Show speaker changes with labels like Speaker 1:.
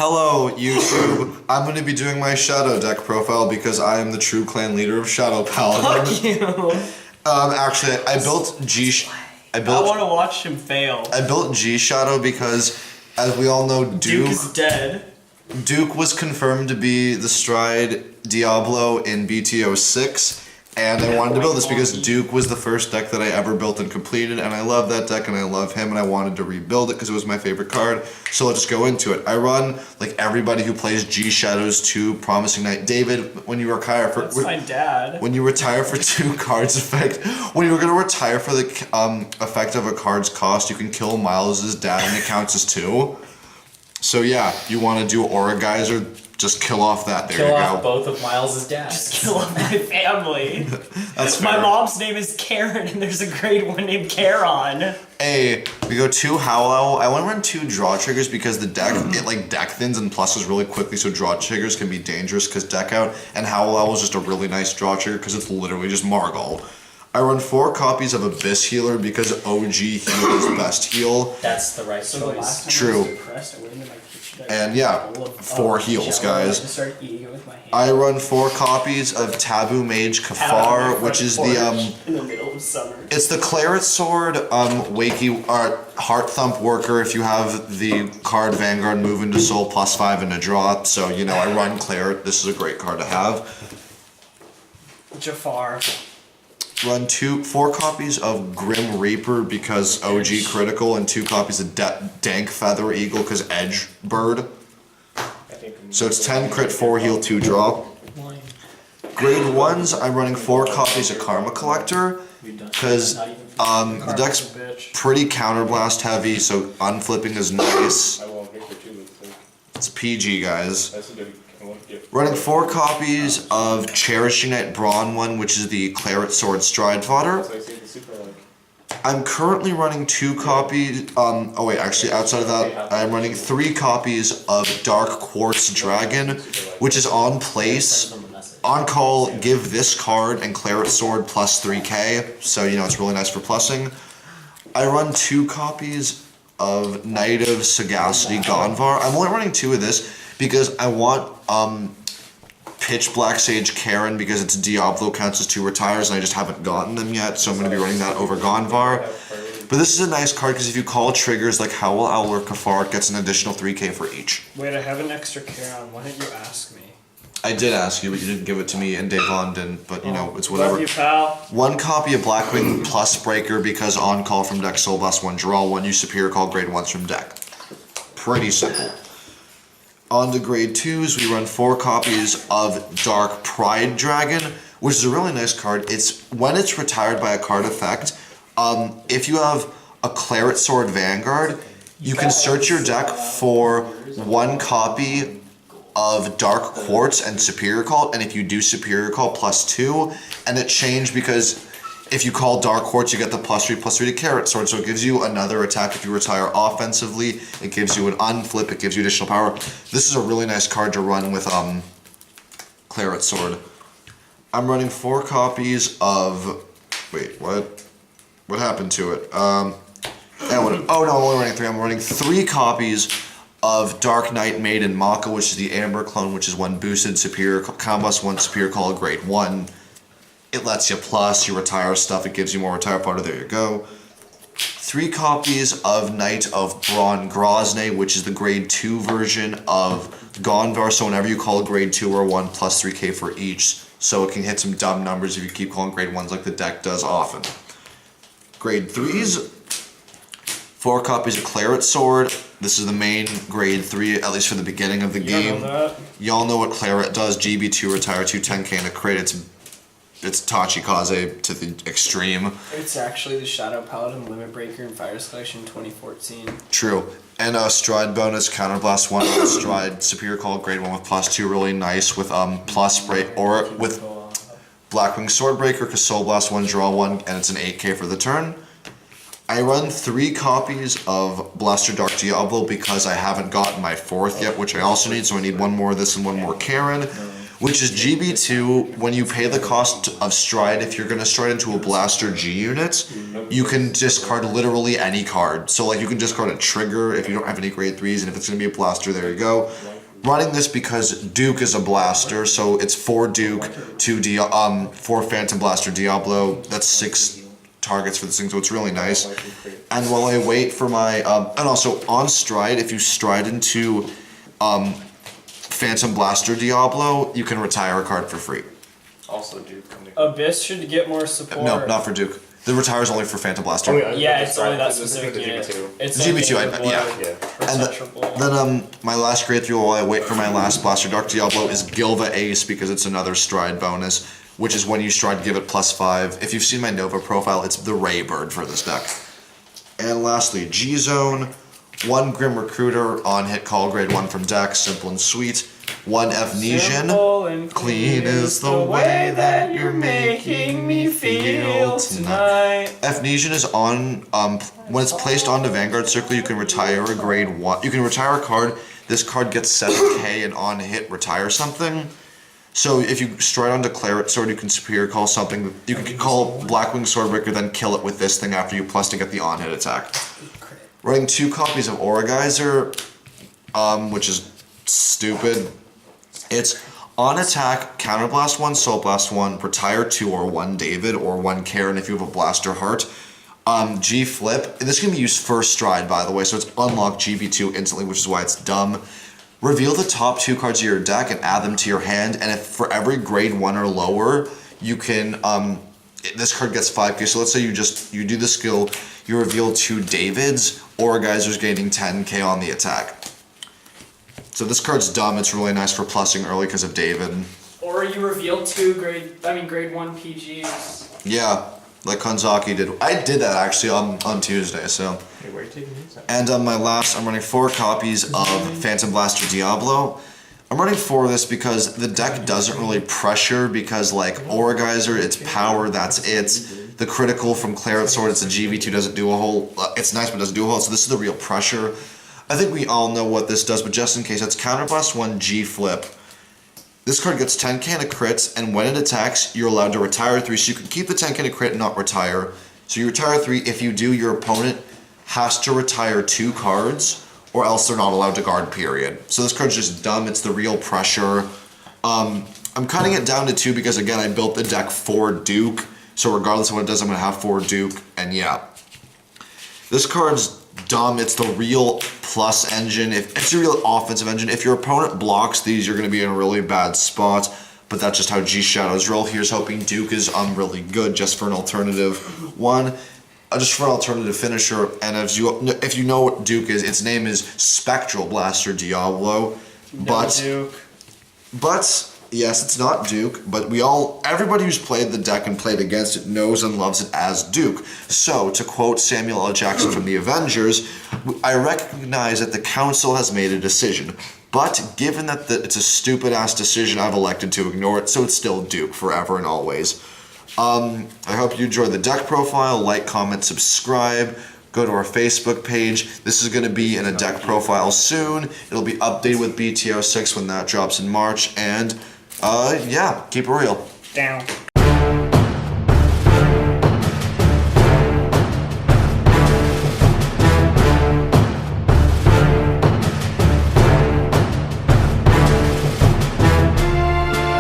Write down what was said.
Speaker 1: Hello, YouTube. I'm going to be doing my Shadow deck profile because I am the true clan leader of Shadow Paladin.
Speaker 2: Fuck you!
Speaker 1: Actually, I built
Speaker 2: I want to watch him fail.
Speaker 1: I built G Shadow because, as we all know,
Speaker 2: Duke is dead.
Speaker 1: Duke was confirmed to be the Stride Diablo in BTO 6. And I wanted to build this because Duke was the first deck that I ever built and completed, and I love that deck and I love him, and I wanted to rebuild it because it was my favorite card. So let's just go into it. I run like everybody who plays G Shadows 2 Promising Knight. David, when you retire for
Speaker 2: my dad.
Speaker 1: When you retire for 2 cards effect, when you're gonna retire for the effect of a card's cost, you can kill Miles's dad and it counts as 2. So yeah, you want to do Aura Geyser. Just kill off that. There you go.
Speaker 3: Kill off both of Miles's dads.
Speaker 2: Just kill off my family.
Speaker 1: That's fair.
Speaker 2: My mom's name is Karen, and there's a grade 1 named Charon.
Speaker 1: Hey, we go 2 Howl Owl. I want to run 2 draw triggers because the deck, it like deck thins and pluses really quickly, so draw triggers can be dangerous because deck out, and Howl Owl is just a really nice draw trigger because it's literally just Margal. I run 4 copies of Abyss Healer because OG heal is best heal.
Speaker 3: That's the right choice.
Speaker 1: True. And yeah, 4 heals, guys. I run 4 copies of Taboo Mage Cafar, which is the
Speaker 2: in the middle of summer.
Speaker 1: It's the Claret Sword Heart Thump Worker if you have the card Vanguard move into Soul +5 in a draw. So you know I run Claret. This is a great card to have.
Speaker 2: Jafar.
Speaker 1: Run 4 copies of Grim Reaper because OG critical, and 2 copies of Dank Feather Eagle because Edge Bird. So it's 10 crit, 4 heal, 2 draw. Grade 1s, I'm running 4 copies of Karma Collector because the deck's pretty counterblast heavy, so unflipping is nice. It's PG, guys. Running 4 copies of Cherishing at Brawn, which is the Claret Sword Stride fodder. I'm currently running 2 copies, oh wait, actually outside of that, I'm running 3 copies of Dark Quartz Dragon, which is on place. On call, give this card and Claret Sword plus 3k, so you know it's really nice for plussing. I run 2 copies of Knight of Sagacity Gonvar. I'm only running 2 of this because I want Pitch Black Sage Karen because it's Diablo counts as 2 retires and I just haven't gotten them yet, so I'm going to be running that over Gonvar. But this is a nice card because if you call triggers like Howl Owl or Cafar, it gets an additional 3k for each.
Speaker 2: Wait, I have an extra Karen. Why didn't you ask me?
Speaker 1: I did ask you, but you didn't give it to me, and Devon didn't, but you know, it's whatever.
Speaker 2: Love you, pal.
Speaker 1: 1 copy of Black-winged Swordbreaker because on call from deck Soul Blast 1, draw 1, use Superior Call grade 1s from deck. Pretty simple. On to grade 2s, we run 4 copies of Darkpride Dragon, which is a really nice card. It's when it's retired by a card effect, if you have a Claret Sword Vanguard, you can search your deck for 1 copy of Dark Quartz and Superior Call, and if you do Superior Call +2, and it changed because if you call Dark Quartz, you get the +3/+3 to Claret Sword, so it gives you another attack if you retire offensively. It gives you an unflip, it gives you additional power. This is a really nice card to run with Claret Sword. I'm running 4 copies of... Wait, what? What happened to it? Oh no, I'm only running 3. I'm running 3 copies of Dark Knight Maiden Macha, which is the Amber clone, which is 1 boosted Superior Combust 1 Superior Call grade 1. It lets you plus, you retire stuff, it gives you more retire power, there you go. 3 copies of Knight of Brawn Grosne, which is the grade 2 version of Gonvar, so whenever you call a grade 2 or 1, plus 3k for each, so it can hit some dumb numbers if you keep calling grade 1s like the deck does often. Grade 3s, 4 copies of Claret Sword. This is the main grade 3, at least for the beginning of the game. Y'all know what Claret does, GB2 retire 2 10k and a crit, it's Tachikaze to the extreme.
Speaker 2: It's actually the Shadow Paladin Limit Breaker in Fires Collection 2014.
Speaker 1: True. And Stride bonus, Counterblast 1, Stride, Superior Call, grade 1 with +2, really nice with plus break, or with Black-winged Swordbreaker, because Soul Blast 1, draw 1, and it's an 8k for the turn. I run 3 copies of Blaster Dark Diablo because I haven't gotten my 4th yet, which I also need, so I need 1 more of this and 1 more Karen. which is GB2. When you pay the cost of stride, if you're going to stride into a blaster G unit, you can discard literally any card. So like you can discard a trigger if you don't have any grade 3s, and if it's going to be a blaster, there you go. Running this because Duke is a blaster, so it's 4 Duke, 4 Phantom Blaster Diablo. That's 6 targets for this thing, so it's really nice. And while I wait for my and also on stride, if you stride into Phantom Blaster Diablo, you can retire a card for free.
Speaker 3: Also, Duke coming.
Speaker 2: Abyss should get more support.
Speaker 1: No, not for Duke. The retire is only for Phantom Blaster.
Speaker 3: Oh,
Speaker 2: Yeah, it's only that specific unit. It's
Speaker 1: GB2,
Speaker 2: yeah.
Speaker 1: And then my last grade 3 while I wait for my last Blaster Dark Diablo is Gilvaese, because it's another stride bonus, which is when you stride, give it +5. If you've seen my Nova profile, it's the Ray Bird for this deck. And lastly, G-Zone, 1 Grim Recruiter on hit call, grade 1 from deck, simple and sweet. 1 Efnysien,
Speaker 2: Simple and
Speaker 1: clean is the way that you're making me feel tonight. Efnysien is on, when it's placed onto Vanguard Circle, you can retire a grade 1. You can retire a card. This card gets 7k and on hit retire something. So if you stride onto Claret Sword, you can superior call something. You can call Black-winged Swordbreaker, then kill it with this thing after you plus to get the on hit attack. Running 2 copies of Aura Geyser, which is stupid. It's on attack, counterblast 1, soul blast 1, retire 2 or 1 David or 1 Karen if you have a blaster heart. G flip, and this can be used first stride by the way, so it's unlock GB2 instantly, which is why it's dumb. Reveal the top 2 cards of your deck and add them to your hand, and if for every grade 1 or lower, you can, this card gets 5k, so let's say you do the skill, you reveal 2 Davids, Aura Geyser's gaining 10k on the attack. So this card's dumb, it's really nice for plussing early because of David.
Speaker 2: Or you reveal 2 grade 1 PGs.
Speaker 1: Yeah, like Kanzaki did. I did that actually on Tuesday, so.
Speaker 3: Hey, where are you taking these at?
Speaker 1: And on my last, I'm running 4 copies of Phantom Blaster Diablo. I'm running 4 of this because the deck doesn't really pressure, because like Aura Geyser, it's power, that's it. The critical from Claret Sword, it's a GB2, doesn't do a whole, it's nice but doesn't do a whole, so this is the real pressure. I think we all know what this does, but just in case, that's Counterblast 1 G Flip. This card gets 10k to crits, and when it attacks, you're allowed to retire 3, so you can keep the 10k to crit and not retire. So you retire 3, if you do, your opponent has to retire 2 cards, or else they're not allowed to guard, period. So this card's just dumb, it's the real pressure. I'm cutting it down to 2 because, again, I built the deck for Duke, so regardless of what it does, I'm going to have 4 Duke, and yeah. This card's dumb, it's the real plus engine, it's a real offensive engine. If your opponent blocks these, you're going to be in a really bad spot, but that's just how G-Shadows roll. Here's hoping Duke is really good, just for an alternative one. Just for an alternative finisher, and if you know what Duke is, its name is Spectral Blaster Diablo, but yes, it's not Duke, but everybody who's played the deck and played against it knows and loves it as Duke. So, to quote Samuel L. Jackson from the Avengers, I recognize that the council has made a decision, but given that it's a stupid-ass decision, I've elected to ignore it, so it's still Duke forever and always. I hope you enjoy the deck profile. Like, comment, subscribe. Go to our Facebook page. This is going to be in a deck profile soon. It'll be updated with BTO 6 when that drops in March. And, yeah, keep it real.
Speaker 2: Down.